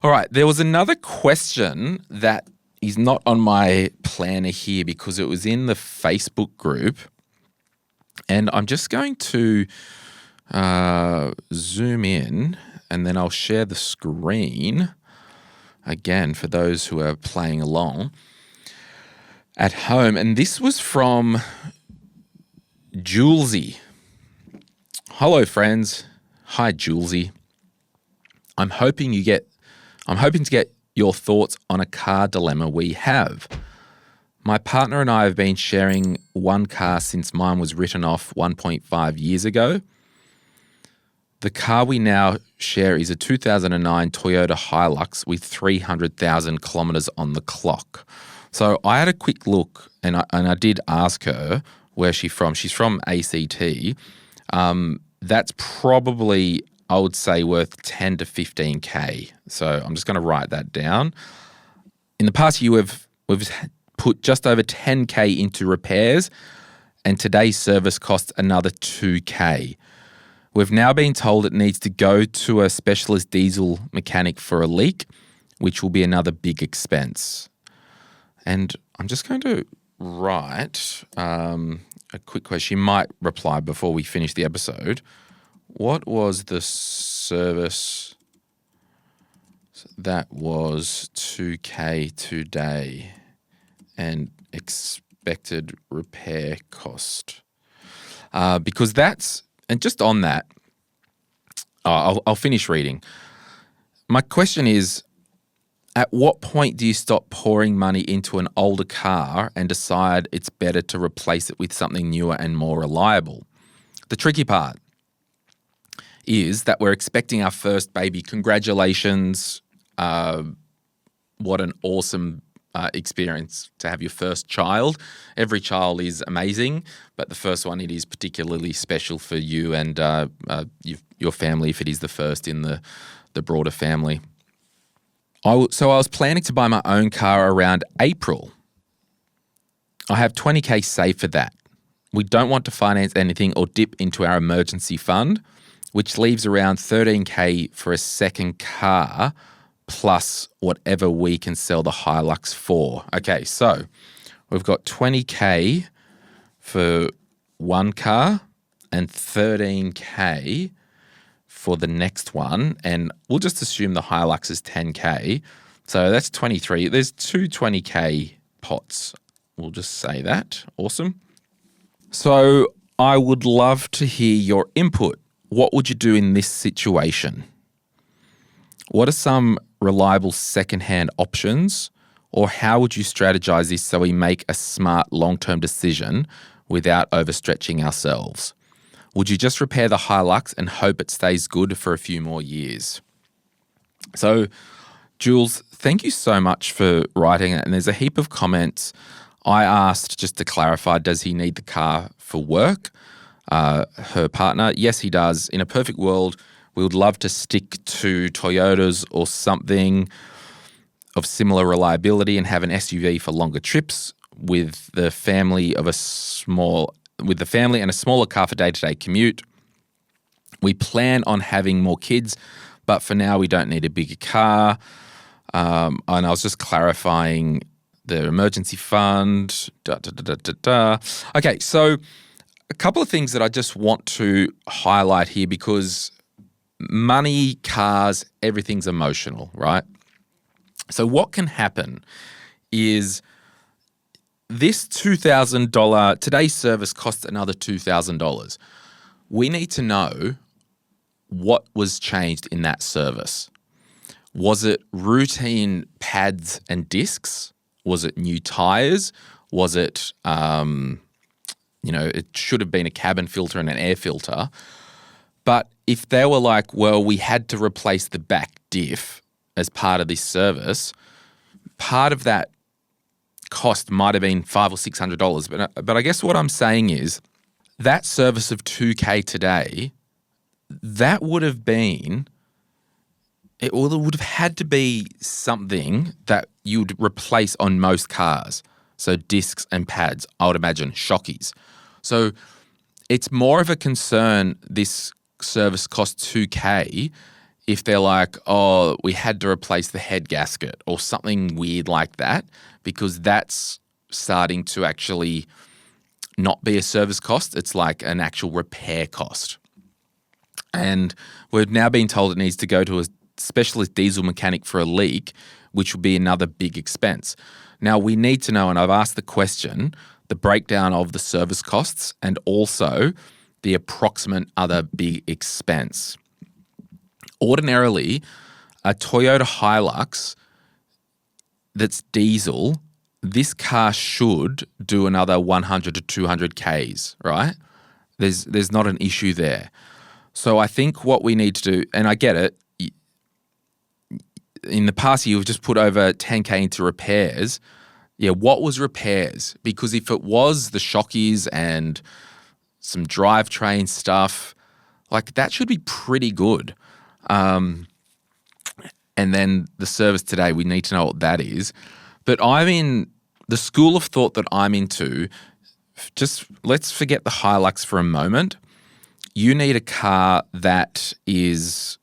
All right, there was another question that is not on my planner here because it was in the Facebook group. And I'm just going to zoom in and then I'll share the screen again for those who are playing along at home. And this was from Julesy. Hello, friends. Hi, Julesy. I'm hoping to get your thoughts on a car dilemma we have. My partner and I have been sharing one car since mine was written off 1.5 years ago. The car we now share is a 2009 Toyota Hilux with 300,000 kilometres on the clock. So I had a quick look and I did ask her where she's from. She's from ACT. That's probably, I would say, worth 10 to 15K. So I'm just going to write that down. In the past year, we've put just over 10K into repairs, and today's service costs another 2K. We've now been told it needs to go to a specialist diesel mechanic for a leak, which will be another big expense. And I'm just going to write a quick question. She might reply before we finish the episode. What was the service that was 2K today and expected repair cost? Because that's, and just on that, I'll finish reading. My question is, at what point do you stop pouring money into an older car and decide it's better to replace it with something newer and more reliable? The tricky part is that we're expecting our first baby. Congratulations. What an awesome experience to have your first child. Every child is amazing, but the first one, it is particularly special for you and your family if it is the first in the broader family. So I was planning to buy my own car around April. I have 20K saved for that. We don't want to finance anything or dip into our emergency fund, which leaves around 13K for a second car plus whatever we can sell the Hilux for. Okay, so we've got 20K for one car and 13K for the next one, and we'll just assume the Hilux is 10K. So that's 23. There's two 20K pots. We'll just say that. Awesome. So I would love to hear your input. What would you do in this situation? What are some reliable secondhand options, or how would you strategize this so we make a smart long-term decision without overstretching ourselves? Would you just repair the Hilux and hope it stays good for a few more years? So, Jules, thank you so much for writing it. And there's a heap of comments. I asked, just to clarify, does he need the car for work? Her partner, yes, he does. In a perfect world, we would love to stick to Toyotas or something of similar reliability and have an SUV for longer trips with the family and a smaller car for day-to-day commute. We plan on having more kids, but for now we don't need a bigger car. And I was just clarifying the emergency fund. Okay, so a couple of things that I just want to highlight here, because money, cars, everything's emotional, right? So what can happen is this $2,000, today's service costs another $2,000. We need to know what was changed in that service. Was it routine pads and discs? Was it new tires? Was it, it should have been a cabin filter and an air filter. But if they were like, well, we had to replace the back diff as part of this service, part of that cost might have been $500 or $600. But I guess what I'm saying is that service of $2K today, that would have been, it would have had to be something that you'd replace on most cars. So discs and pads, I would imagine, shockies. So it's more of a concern this service costs $2K if they're like, oh, we had to replace the head gasket or something weird like that, because that's starting to actually not be a service cost. It's like an actual repair cost. And we've now been told it needs to go to a specialist diesel mechanic for a leak, which will be another big expense. Now, we need to know, and I've asked the question, the breakdown of the service costs and also the approximate other big expense. Ordinarily, a Toyota Hilux that's diesel, this car should do another 100 to 200 Ks, right? There's not an issue there. So I think what we need to do, and I get it, in the past year, we've just put over 10K into repairs. Yeah, what was repairs? Because if it was the shockies and some drivetrain stuff, like that should be pretty good. And then the service today, we need to know what that is. But I'm in the school of thought that I'm into. Just let's forget the Hilux for a moment. You need a car that is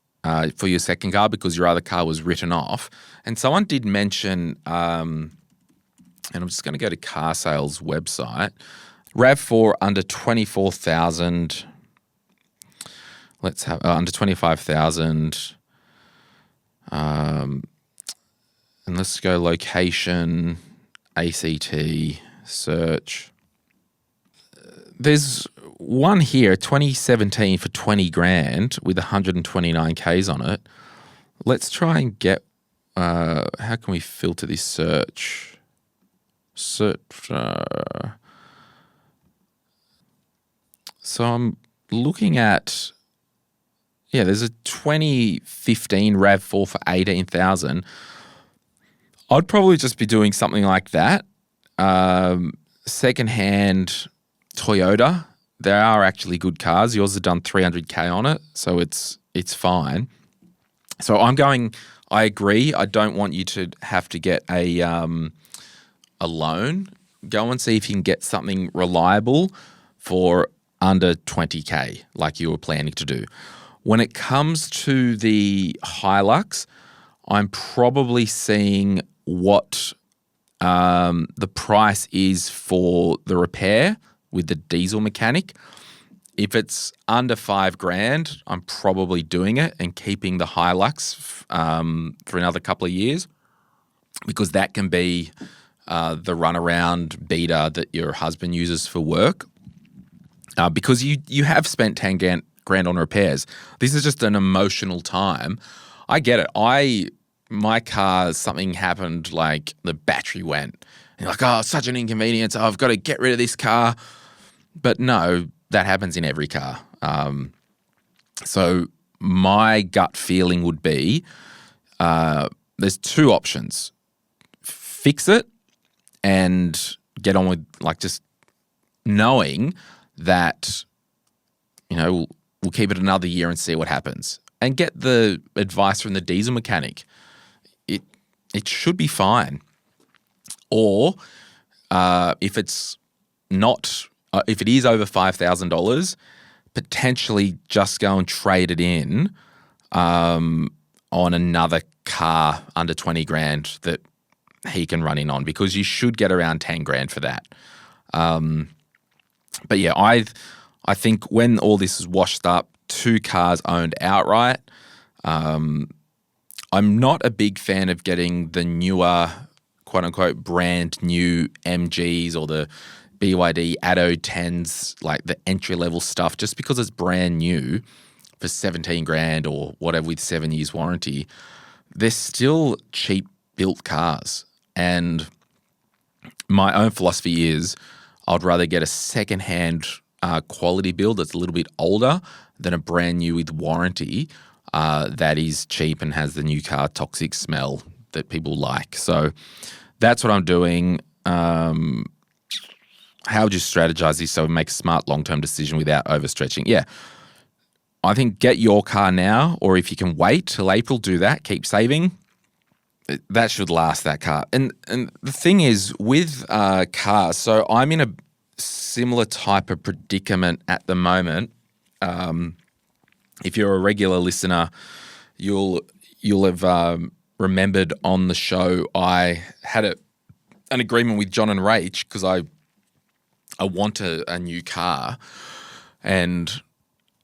for your second car because your other car was written off. And someone did mention, and I'm just going to go to car sales website, RAV4 under 24,000. Let's have under 25,000. And let's go location, ACT, search. There's one here, 2017 for 20 grand with 129 Ks on it. Let's try and get, how can we filter this search? So I'm looking at, yeah, there's a 2015 RAV4 for 18,000. I'd probably just be doing something like that. Secondhand Toyota, there are actually good cars. Yours have done 300K on it, so it's fine. So I agree. I don't want you to have to get a loan. Go and see if you can get something reliable for under 20K like you were planning to do. When it comes to the Hilux, I'm probably seeing what the price is for the repair with the diesel mechanic. If it's under 5 grand, I'm probably doing it and keeping the Hilux for another couple of years, because that can be the runaround beater that your husband uses for work. Because you have spent 10 grand on repairs. This is just an emotional time. I get it. My car, something happened, like the battery went. And you're like, oh, it's such an inconvenience. Oh, I've got to get rid of this car. But no, that happens in every car. So my gut feeling would be there's two options. Fix it and get on with, like, just knowing that, we'll keep it another year and see what happens. And get the advice from the diesel mechanic. It should be fine. Or if it's not, if it is over $5,000, potentially just go and trade it in on another car under 20 grand that he can run in on, because you should get around 10 grand for that. But yeah, I think when all this is washed up, 2 cars owned outright. I'm not a big fan of getting the newer, quote unquote, brand new MGs or the BYD Atto 10s, like the entry level stuff, just because it's brand new for 17 grand or whatever with 7 years warranty. They're still cheap built cars. And my own philosophy is I'd rather get a secondhand quality build that's a little bit older than a brand new with warranty that is cheap and has the new car toxic smell that people like. So that's what I'm doing. How would you strategize this so we make a smart long-term decision without overstretching? Yeah, I think get your car now, or if you can wait till April, do that. Keep saving. That should last, that car. And the thing is with cars, so I'm in a similar type of predicament at the moment. If you're a regular listener, you'll have remembered on the show I had an agreement with John and Rach because I want a new car, and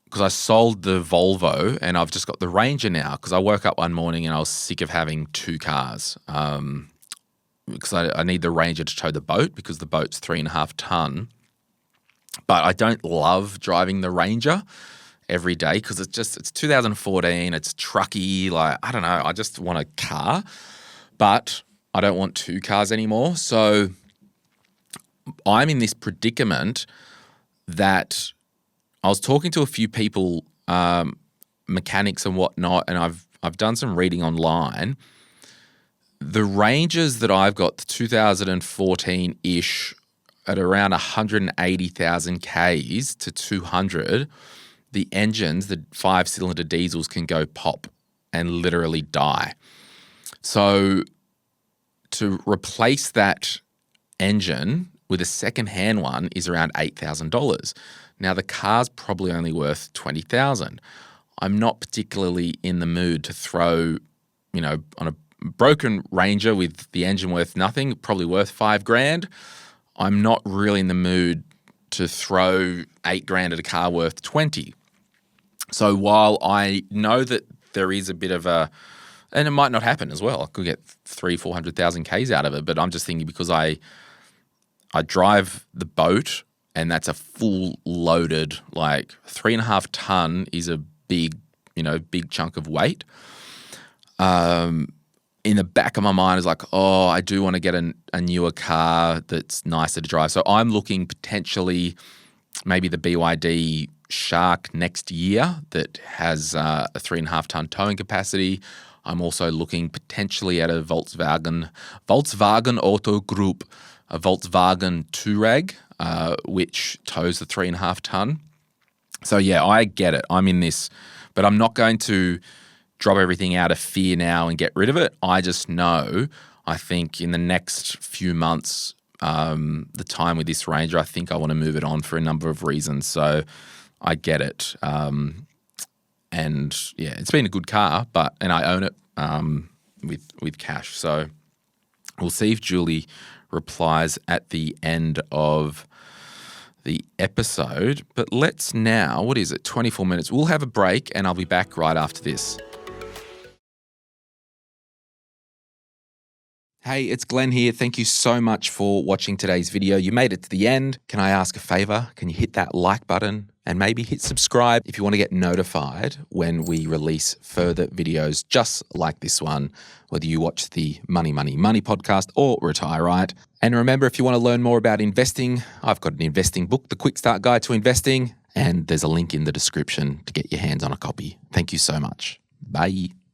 because I sold the Volvo and I've just got the Ranger now because I woke up one morning and I was sick of having two cars because I need the Ranger to tow the boat because the boat's 3.5 ton. But I don't love driving the Ranger every day because it's 2014, it's trucky, like, I don't know, I just want a car, but I don't want two cars anymore. So I'm in this predicament that I was talking to a few people, mechanics and whatnot, and I've done some reading online. The Rangers that I've got, the 2014-ish, at around 180,000 Ks to 200, the engines, the 5-cylinder diesels, can go pop and literally die. So to replace that engine with a secondhand one is around $8,000. Now the car's probably only worth $20,000. I'm not particularly in the mood to throw, on a broken Ranger with the engine worth nothing, probably worth $5,000. I'm not really in the mood to throw $8,000 at a car worth 20. So while I know that there is a bit of and it might not happen as well. I could get 300,000-400,000 Ks out of it, but I'm just thinking because I drive the boat and that's a full loaded, like 3.5 ton is a big chunk of weight. In the back of my mind is like, oh, I do want to get a newer car that's nicer to drive. So I'm looking potentially maybe the BYD Shark next year that has a 3.5 ton towing capacity. I'm also looking potentially at a Volkswagen Auto Group, a Volkswagen Touareg, which tows the 3.5 ton. So yeah, I get it. I'm in this, but I'm not going to drop everything out of fear now and get rid of it. I just know, I think in the next few months, the time with this Ranger, I think I want to move it on for a number of reasons. So I get it. And yeah, it's been a good car, and I own it with cash. So we'll see if Julie replies at the end of the episode. But let's now, 24 minutes. We'll have a break and I'll be back right after this. Hey, it's Glenn here. Thank you so much for watching today's video. You made it to the end. Can I ask a favor? Can you hit that like button and maybe hit subscribe if you want to get notified when we release further videos just like this one, whether you watch the Money podcast or Retire Right. And remember, if you want to learn more about investing, I've got an investing book, The Quick Start Guide to Investing, and there's a link in the description to get your hands on a copy. Thank you so much. Bye.